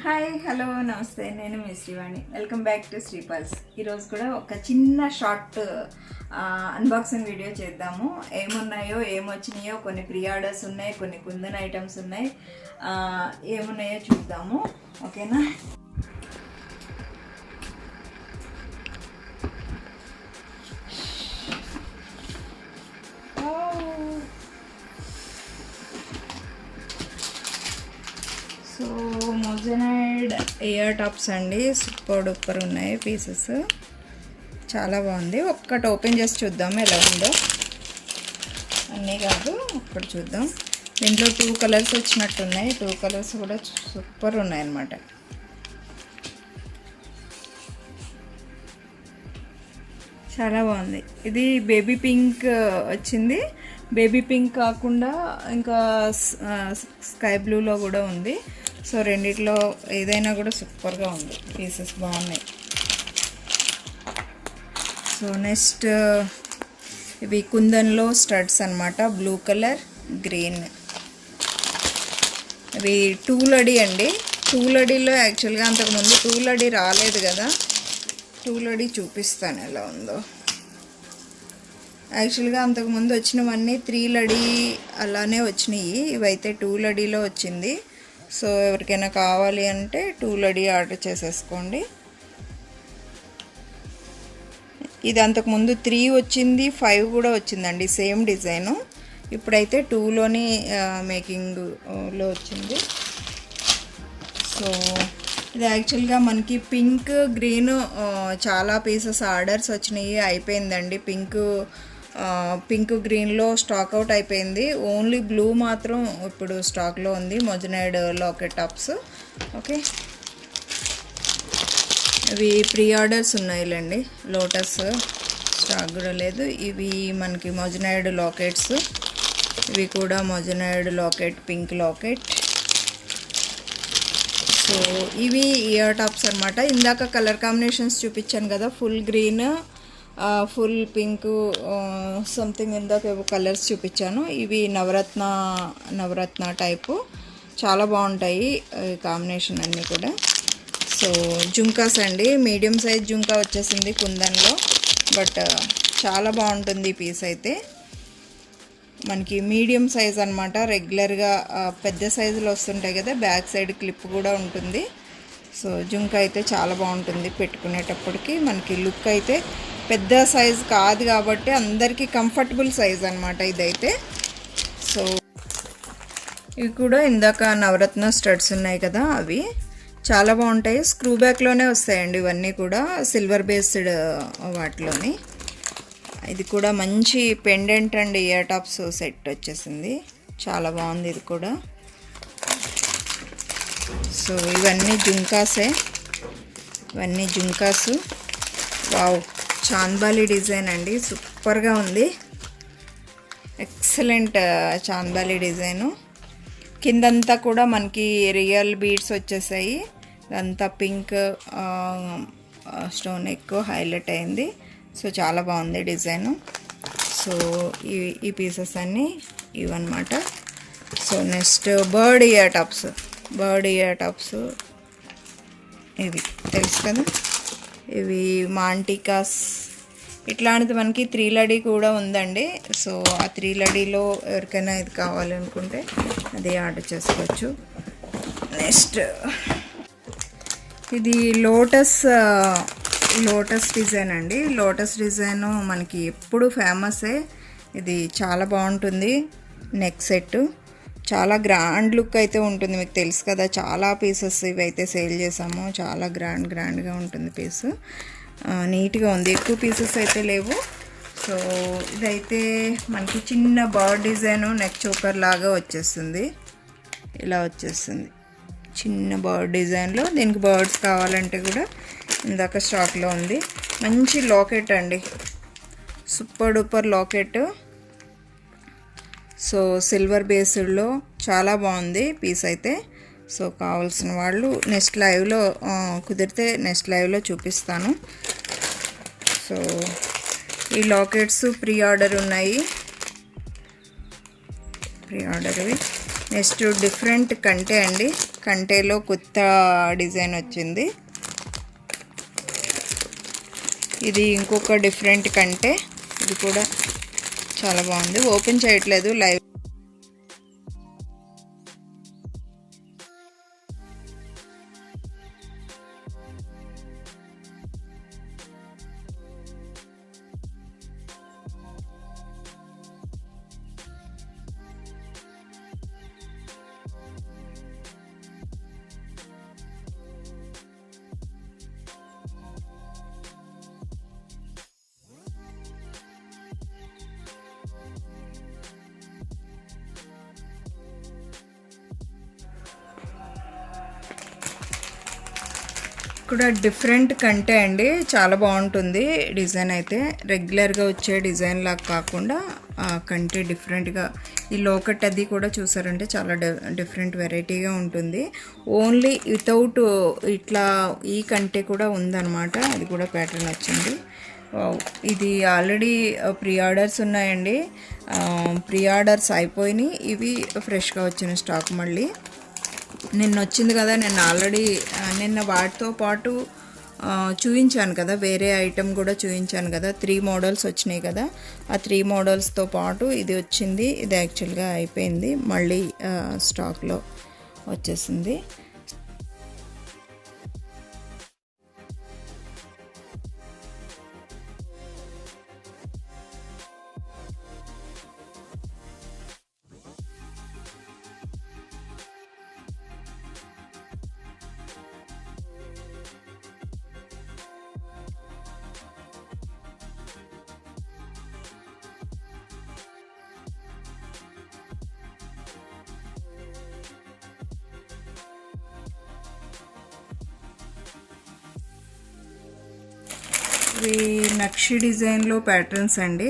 Hi hello నమస్తే, నేను మీ Srivani. Welcome back to Sripals. ఈరోజు కూడా ఒక చిన్న షార్ట్ అన్బాక్సింగ్ వీడియో చేద్దాము. ఏమున్నాయో ఏమొచ్చినాయో, కొన్ని ప్రీ ఆర్డర్స్ ఉన్నాయి, కొన్ని కుందన్ ఐటమ్స్ ఉన్నాయి. ఏమున్నాయో చూద్దాము, ఓకేనా? సో మొజనైడ్ ఇయర్ టాప్స్ అండి, సూపర్ డూపర్ ఉన్నాయి పీసెస్, చాలా బాగుంది. ఒక్కటి ఓపెన్ చేసి చూద్దాం ఎలా ఉందో. అన్నీ కాదు, ఒక్కటి చూద్దాం. దీంట్లో 2 కలర్స్ వచ్చినట్టున్నాయి. 2 కలర్స్ కూడా సూపర్ ఉన్నాయి అన్నమాట. చాలా బాగుంది. ఇది బేబీ పింక్ వచ్చింది. బేబీ పింక్ కాకుండా ఇంకా స్కై బ్లూలో కూడా ఉంది. సో రెండిట్లో ఏదైనా కూడా సూపర్గా ఉంది, పీసెస్ బాగున్నాయి. సో నెక్స్ట్ ఇవి కుందన్లో స్టడ్స్ అన్నమాట, బ్లూ కలర్, గ్రీన్. ఇవి టూలడి అండి. టూలడిలో యాక్చువల్గా అంతకుముందు టూలడి రాలేదు కదా, టూలడి చూపిస్తాను ఎలా ఉందో. యాక్చువల్గా అంతకుముందు వచ్చినవన్నీ 3 లడి అలానే వచ్చినాయి. ఇవైతే 2 లడిలో వచ్చింది. సో ఎవరికైనా కావాలి అంటే 2 లడి ఆర్డర్ చేసేసుకోండి. ఇది అంతకుముందు 3 వచ్చింది, 5 కూడా వచ్చిందండి, సేమ్ డిజైను. ఇప్పుడైతే 2లోని మేకింగ్లో వచ్చింది. సో ఇది యాక్చువల్గా మనకి పింక్, గ్రీన్ చాలా పీసెస్ ఆర్డర్స్ వచ్చినాయి. అయిపోయిందండి. పింక్ గ్రీన్లో స్టాక్ అవుట్ అయిపోయింది. ఓన్లీ బ్లూ మాత్రం ఇప్పుడు స్టాక్లో ఉంది. Moissanite locket tops. ఓకే, ఇవి ప్రీ ఆర్డర్స్ ఉన్నాయిలేండి. లోటస్ స్టాక్ కూడా లేదు. ఇవి మనకి మొజనైడ్ లాకెట్స్. ఇవి కూడా moissanite locket, pink locket. So ఇవి ఇయర్ టాప్స్ అనమాట. ఇందాక కలర్ కాంబినేషన్స్ చూపించాను కదా, full green, full pink, something ఇందాక ఏవో కలర్స్ చూపించాను. ఇవి నవరత్న టైపు, చాలా బాగుంటాయి కాంబినేషన్ అన్నీ కూడా. సో జుంకాస్ అండి, మీడియం సైజ్ జుంకా వచ్చేసింది కుందన్లో. బట్ చాలా బాగుంటుంది ఈ పీస్ అయితే. మనకి మీడియం సైజ్ అనమాట. రెగ్యులర్గా పెద్ద సైజులో వస్తుంటాయి కదా, బ్యాక్ సైడ్ క్లిప్ కూడా ఉంటుంది. సో జుంకా అయితే చాలా బాగుంటుంది పెట్టుకునేటప్పటికి. మనకి లుక్ అయితే పెద్ద సైజ్ కాదు కాబట్టి అందరికీ కంఫర్టబుల్ సైజ్ అనమాట ఇదైతే. సో ఇవి కూడా ఇందాక నవరత్న స్టడ్స్ ఉన్నాయి కదా, అవి చాలా బాగుంటాయి. స్క్రూ బ్యాక్లోనే వస్తాయండి ఇవన్నీ కూడా, సిల్వర్ బేస్డ్ వాటిలోని. ఇది కూడా మంచి pendant and ear tops set వచ్చేసింది, చాలా బాగుంది ఇది కూడా. సో ఇవన్నీ జుంకాసే, ఇవన్నీ జుంకాసు. వావ్, చాంద్బాలి డిజైన్ అండి, సూపర్గా ఉంది. Excellent chandbali design. కిందంతా కూడా మనకి రియల్ బీడ్స్ వచ్చేసాయి. ఇదంతా పింక్ స్టోన్ ఎక్కువ హైలైట్ అయింది. సో చాలా బాగుంది డిజైను. సో ఈ పీసెస్ అన్నీ ఇవన్నమాట. So next bird ear tops. ఇవి తెలుసు కదా, ఇవి మాంటికాస్. ఇట్లాంటిది మనకి 3 లడి కూడా ఉందండి. సో ఆ 3 లడిలో ఎవరికైనా ఇది కావాలనుకుంటే అదే ఆర్డర్ చేసుకోవచ్చు. నెక్స్ట్ ఇది లోటస్ డిజైన్ అండి. లోటస్ డిజైన్ మనకి ఎప్పుడు ఫేమసే. ఇది చాలా బాగుంటుంది. నెక్ సెట్ చాలా గ్రాండ్ లుక్ అయితే ఉంటుంది, మీకు తెలుసు కదా. చాలా పీసెస్ ఇవైతే సేల్ చేసాము. చాలా గ్రాండ్గా ఉంటుంది పీస్, నీట్గా ఉంది. ఎక్కువ పీసెస్ అయితే లేవు. సో ఇదైతే మనకి చిన్న బర్డ్ డిజైన్, నెక్ చోకర్ లాగా వచ్చేస్తుంది. ఇలా వచ్చేస్తుంది చిన్న బర్డ్ డిజైన్లో. దీనికి బర్డ్స్ కావాలంటే కూడా ఇందాక స్టాక్లో ఉంది. మంచి లాకెట్ అండి, super duper locket. So silver బేస్డ్లో చాలా బాగుంది పీస్ అయితే. సో కావాల్సిన వాళ్ళు నెక్స్ట్ లైవ్లో కుదిరితే నెక్స్ట్ లైవ్లో చూపిస్తాను. సో ఈ లాకెట్స్ ప్రీ ఆర్డర్ ఉన్నాయి, ప్రీ ఆర్డర్వి. నెక్స్ట్ డిఫరెంట్ కంటే అండి, కంటేలో కొత్త డిజైన్ వచ్చింది. ఇది ఇంకొక డిఫరెంట్ కంటే, ఇది కూడా చాలా బాగుంది. ఓపెన్ చేయట్లేదు లైవ్. కూడా డిఫరెంట్ కంటే అండి, చాలా బాగుంటుంది డిజైన్ అయితే. రెగ్యులర్గా వచ్చే డిజైన్ లాగా కాకుండా కంటే డిఫరెంట్గా, ఈ లోకట్ అది కూడా చూసారంటే చాలా డిఫరెంట్ వెరైటీగా ఉంటుంది. ఓన్లీ వితౌట్ ఇట్లా ఈ కంటే కూడా ఉందన్నమాట. అది కూడా ప్యాటర్న్ వచ్చింది. ఇది ఆల్రెడీ ప్రీ ఆర్డర్స్ ఉన్నాయండి. ప్రీ ఆర్డర్స్ అయిపోయినాయి. ఇవి ఫ్రెష్గా వచ్చిన స్టాక్ మళ్ళీ నిన్న వచ్చింది కదా. నిన్న ఆల్రెడీ నిన్న వాటితో పాటు చూపించాను కదా, వేరే ఐటెం కూడా చూపించాను కదా. 3 మోడల్స్ వచ్చినాయి కదా. ఆ 3 మోడల్స్తో పాటు ఇది వచ్చింది. ఇది యాక్చువల్గా అయిపోయింది, మళ్ళీ స్టాక్లో వచ్చేసింది. ఇవి నక్షి డిజైన్లో ప్యాటర్న్స్ అండి,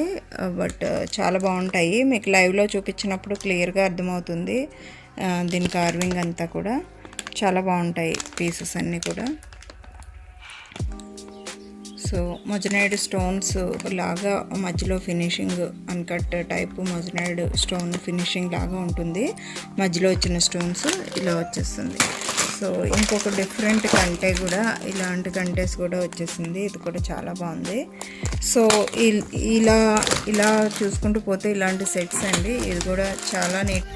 బట్ చాలా బాగుంటాయి. మీకు లైవ్లో చూపించినప్పుడు క్లియర్గా అర్థమవుతుంది. దీని కార్వింగ్ అంతా కూడా చాలా బాగుంటాయి, పీసెస్ అన్నీ కూడా. సో మొజనైడ్ స్టోన్స్ లాగా మధ్యలో finishing uncut type moissanite stone finishing లాగా ఉంటుంది. మధ్యలో వచ్చిన స్టోన్స్ ఇలా వచ్చేస్తుంది. సో ఇంకొక డిఫరెంట్ కంటే కూడా, ఇలాంటి కంటెస్ కూడా వచ్చేసింది. ఇది కూడా చాలా బాగుంది. సో ఇలా చూసుకుంటూ పోతే ఇలాంటి సెట్స్ అండి. ఇది కూడా చాలా నీట్.